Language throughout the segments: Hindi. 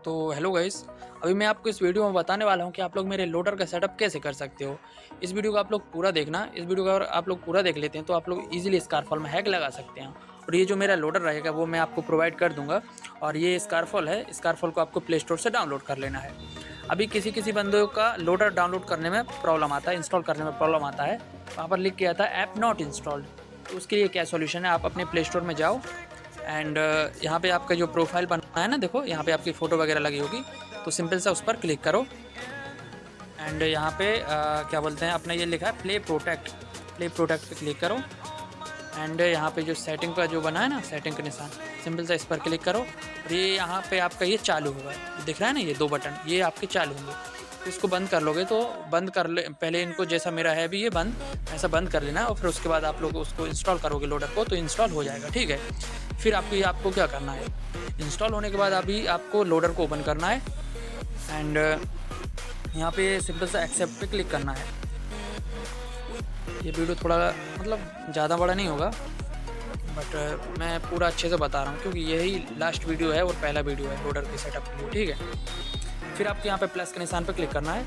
तो हेलो गाइस, अभी मैं आपको इस वीडियो में बताने वाला हूँ कि आप लोग मेरे लोडर का सेटअप कैसे कर सकते हो। इस वीडियो को आप लोग पूरा देखना। इस वीडियो को अगर आप लोग पूरा देख लेते हैं तो आप लोग इजीली स्कारफॉल में हैक लगा सकते हैं। और ये जो मेरा लोडर रहेगा वो मैं आपको प्रोवाइड कर दूंगा। और ये स्कारफॉल है, स्कारफॉल को आपको प्ले स्टोर से डाउनलोड कर लेना है। अभी किसी किसी बंदों का लोडर डाउनलोड करने में प्रॉब्लम आता है, इंस्टॉल करने में प्रॉब्लम आता है। वहाँ पर लिख के आता है ऐप नॉट इंस्टॉल्ड। तो उसके लिए क्या सोल्यूशन है, आप अपने प्ले स्टोर में जाओ एंड यहाँ पे आपका जो प्रोफाइल बना है ना, देखो यहाँ पे आपकी फ़ोटो वगैरह लगी होगी, तो सिंपल सा उस पर क्लिक करो। एंड यहाँ पे क्या बोलते हैं, अपना ये लिखा है प्ले प्रोटेक्ट पे क्लिक करो। एंड यहाँ पे जो सेटिंग का जो बना है ना, सेटिंग का निशान, सिंपल सा इस पर क्लिक करो। और ये यहाँ पे आपका ये चालू होगा, दिख रहा है ना, ये दो बटन ये आपके चालू होंगे। तो इसको बंद कर लोगे तो बंद कर ले, पहले इनको जैसा मेरा है अभी ये बंद, ऐसा बंद कर लेना। और फिर उसके बाद आप लोग उसको इंस्टॉल करोगे लोडर को, तो इंस्टॉल हो जाएगा, ठीक है। फिर आपको क्या करना है, इंस्टॉल होने के बाद अभी आपको लोडर को ओपन करना है। एंड यहाँ पे सिंपल सा एक्सेप्ट पे क्लिक करना है। ये वीडियो थोड़ा मतलब ज़्यादा बड़ा नहीं होगा, बट मैं पूरा अच्छे से बता रहा हूँ क्योंकि यही लास्ट वीडियो है और पहला वीडियो है लोडर के सेटअप के लिए, ठीक है। फिर आपको यहाँ पे प्लस के निशान पे क्लिक करना है।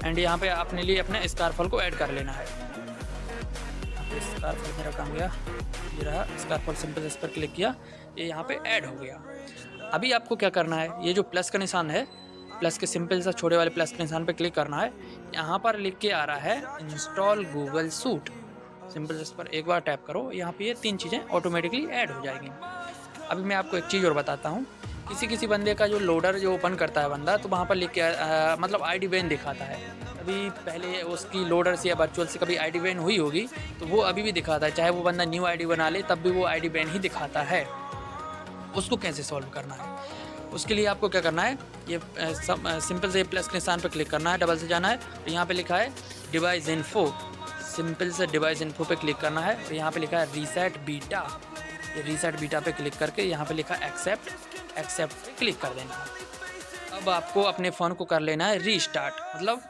एंड यहाँ पे अपने लिए अपने स्कारफॉल को ऐड कर लेना है। स्कारफॉल मेरा काम गया, ये रहा स्कारफॉल, सिंपल इस पर क्लिक किया, ये यहाँ पे ऐड हो गया। अभी आपको क्या करना है, ये जो प्लस का निशान है, प्लस के सिंपल सा छोटे वाले प्लस के निशान पे क्लिक करना है। यहाँ पर लिख के आ रहा है इंस्टॉल गूगल सूट, सिंपल इस पर एक बार टैप करो। यहाँ पे ये तीन चीज़ें ऑटोमेटिकली ऐड हो जाएंगी। अभी मैं आपको एक चीज़ और बताता हूँ, किसी किसी बंदे का जो लोडर जो ओपन करता है बंदा, तो वहाँ पर लिख के मतलब ID बैन दिखाता है। अभी पहले उसकी लोडर से या वर्चुअल से कभी ID बैन हुई होगी तो वो अभी भी दिखाता है, चाहे वो बंदा न्यू ID बना ले तब भी वो ID बैन ही दिखाता है। उसको कैसे सॉल्व करना है, उसके लिए आपको क्या करना है, ये सिंपल से प्लस के निशान पर क्लिक करना है, डबल से जाना है। तो यहाँ पे लिखा है डिवाइस इन्फो, सिंपल से डिवाइस इन्फो पे क्लिक करना है। और यहाँ पे लिखा है रीसेट बीटा, ये रीसेट बीटा पे क्लिक करके यहाँ पे लिखा है एक्सेप्ट पे क्लिक कर देना है। अब आपको अपने फ़ोन को कर लेना है रीस्टार्ट, मतलब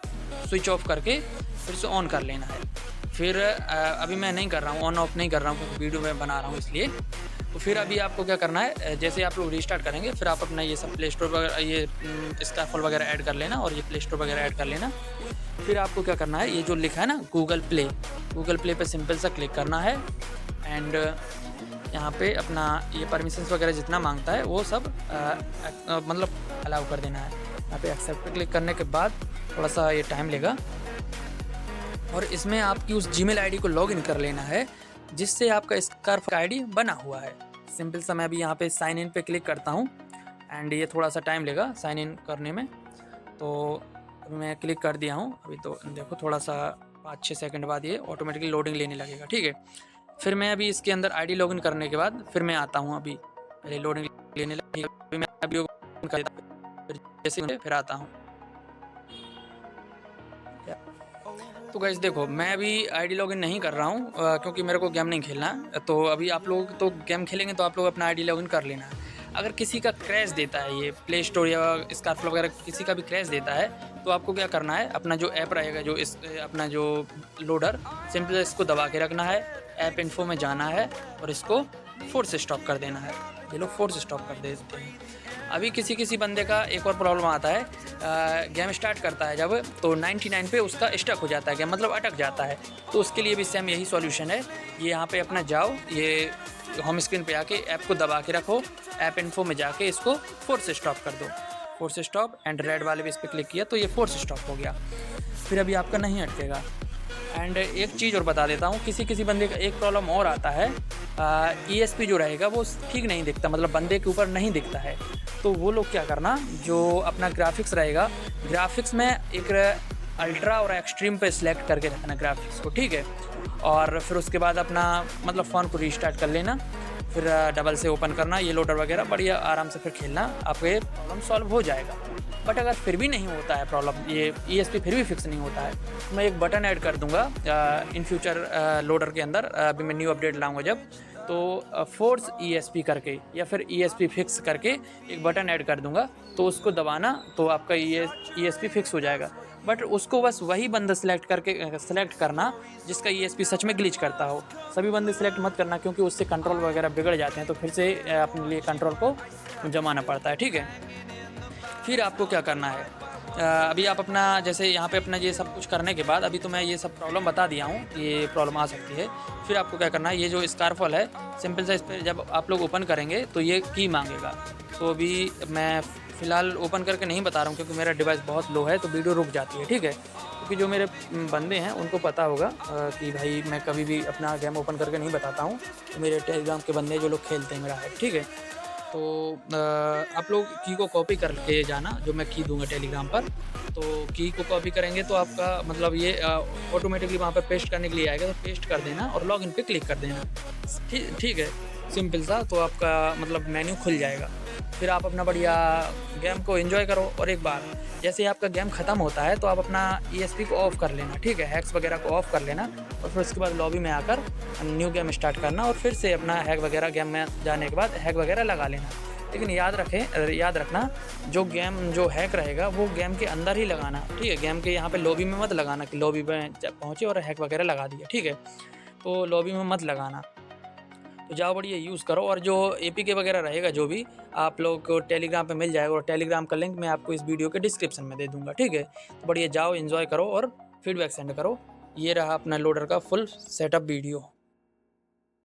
स्विच ऑफ करके फिर से ऑन कर लेना है। फिर अभी मैं नहीं कर रहा हूँ, ऑन ऑफ नहीं कर रहा हूँ क्योंकि वीडियो में बना रहा हूँ इसलिए। तो फिर अभी आपको क्या करना है, जैसे आप लोग रीस्टार्ट करेंगे फिर आप अपना ये सब प्ले स्टोर वगैरह, ये स्कारफॉल वगैरह ऐड कर लेना और ये प्ले स्टोर वगैरह ऐड कर लेना। फिर आपको क्या करना है, ये जो लिखा है ना गूगल प्ले पे सिंपल सा क्लिक करना है। एंड यहाँ पे अपना ये परमिशंस वगैरह जितना मांगता है वो सब मतलब अलाउ कर देना है। यहाँ पे एक्सेप्ट पे क्लिक करने के बाद थोड़ा सा ये टाइम लेगा और इसमें आपकी उस जीमेल आईडी को लॉगिन कर लेना है जिससे आपका स्कारफ का आईडी बना हुआ है। सिंपल सा मैं अभी यहाँ पे साइन इन पे क्लिक करता हूँ एंड ये थोड़ा सा टाइम लेगा साइन इन करने में। तो अभी मैं क्लिक कर दिया हूँ, अभी तो देखो थोड़ा सा 5-6 सेकंड बाद ये ऑटोमेटिकली लोडिंग लेने लगेगा, ठीक है। फिर मैं अभी इसके अंदर आईडी लॉगिन करने के बाद फिर मैं आता हूँ, अभी पहले लोडिंग लेने लगी, अभी मैं अभी लॉगिन कर देता हूँ, फिर जैसे फिर आता हूँ। तो गाइस देखो मैं अभी आईडी लॉगिन नहीं कर रहा हूँ क्योंकि मेरे को गेम नहीं खेलना है। तो अभी आप लोग तो गेम खेलेंगे तो आप लोग अपना आईडी लॉगिन कर लेना है। अगर किसी का क्रैश देता है ये प्ले स्टोर या स्कारफॉल वगैरह किसी का भी क्रैश देता है तो आपको क्या करना है, अपना जो ऐप रहेगा जो अपना जो लोडर, सिंपल इसको दबा के रखना है, ऐप इन्फो में जाना है और इसको फोर्स स्टॉप कर देना है। ये लोग फोर्स स्टॉप कर देते हैं। अभी किसी किसी बंदे का एक और प्रॉब्लम आता है, गेम स्टार्ट करता है जब तो 99 पे उसका स्टक हो जाता है गेम, मतलब अटक जाता है। तो उसके लिए भी सेम यही सॉल्यूशन है। ये यहाँ पे अपना जाओ, ये होम स्क्रीन पे आके ऐप को दबा के रखो, ऐप इन्फो में जाके इसको फोर्स स्टॉप कर दो, फोर्स स्टॉप एंड रेड वाले पे इस पर क्लिक किया तो ये फोर्स स्टॉप हो गया। फिर अभी आपका नहीं अटकेगा। एंड एक चीज़ और बता देता हूँ, किसी किसी बंदे का एक प्रॉब्लम और आता है, ESP जो रहेगा वो ठीक नहीं दिखता, मतलब बंदे के ऊपर नहीं दिखता है। तो वो लोग क्या करना, जो अपना ग्राफिक्स रहेगा, ग्राफिक्स में एक अल्ट्रा और एक्सट्रीम पे सिलेक्ट करके रखना ग्राफिक्स को, ठीक है। और फिर उसके बाद अपना मतलब फ़ोन को रीस्टार्ट कर लेना, फिर डबल से ओपन करना ये लोडर वगैरह, बढ़िया आराम से फिर खेलना, आपका ये प्रॉब्लम सॉल्व हो जाएगा। बट अगर फिर भी नहीं होता है प्रॉब्लम, ये ESP फिर भी फिक्स नहीं होता है, तो मैं एक बटन ऐड कर दूंगा इन फ्यूचर लोडर के अंदर। अभी मैं न्यू अपडेट लाऊंगा जब, तो फोर्स ESP करके या फिर ESP फिक्स करके एक बटन ऐड कर दूंगा, तो उसको दबाना तो आपका ESP फिक्स हो जाएगा। बट उसको बस वही बंदा सेलेक्ट करना जिसका ESP सच में ग्लिच करता हो। सभी बंदे सेलेक्ट मत करना क्योंकि उससे कंट्रोल वगैरह बिगड़ जाते हैं, तो फिर से अपने लिए कंट्रोल को जमाना पड़ता है, ठीक है। फिर आपको क्या करना है, अभी आप अपना जैसे यहाँ पे अपना ये सब कुछ करने के बाद, अभी तो मैं ये सब प्रॉब्लम बता दिया हूँ, ये प्रॉब्लम आ सकती है। फिर आपको क्या करना है, ये जो स्कारफल है सिंपल सा, इस पर जब आप लोग ओपन करेंगे तो ये की मांगेगा। तो अभी मैं फ़िलहाल ओपन करके नहीं बता रहा हूँ क्योंकि मेरा डिवाइस बहुत लो है, तो वीडियो रुक जाती है, ठीक है। क्योंकि जो मेरे बंदे हैं उनको पता होगा कि भाई मैं कभी भी अपना गेम ओपन करके नहीं बताता हूँ। तो मेरे टेलीग्राम के बंदे जो लोग खेलते हैं मेरा है, ठीक है। तो आप लोग की को कॉपी करके जाना, जो मैं की दूँगा टेलीग्राम पर। तो की को कॉपी करेंगे तो आपका मतलब ये ऑटोमेटिकली वहाँ पे पेस्ट करने के लिए आएगा, तो पेस्ट कर देना और लॉगिन पे क्लिक कर देना। ठीक है, सिंपल सा। तो आपका मतलब मेन्यू खुल जाएगा। फिर आप अपना बढ़िया गेम को एंजॉय करो। और एक बार जैसे ही आपका गेम ख़त्म होता है तो आप अपना ईएसपी को ऑफ़ कर लेना, ठीक है, हैक्स वगैरह को ऑफ़ कर लेना। और फिर उसके बाद लॉबी में आकर न्यू गेम स्टार्ट करना और फिर से अपना हैक वगैरह गेम में जाने के बाद हैक वगैरह लगा लेना। लेकिन याद रखना, जो गेम जो हैक रहेगा वो गेम के अंदर ही लगाना, ठीक है। गेम के यहाँ पे लॉबी में मत लगाना कि लॉबी में पहुँचे और हैक वगैरह लगा दिया, ठीक है। तो लॉबी में मत लगाना। तो जाओ बढ़िया यूज़ करो। और जो एपीके वगैरह रहेगा जो भी आप लोग को टेलीग्राम पे मिल जाएगा, और टेलीग्राम का लिंक मैं आपको इस वीडियो के डिस्क्रिप्शन में दे दूँगा, ठीक है। तो बढ़िया जाओ, एंजॉय करो और फीडबैक सेंड करो। ये रहा अपना लोडर का फुल सेटअप वीडियो।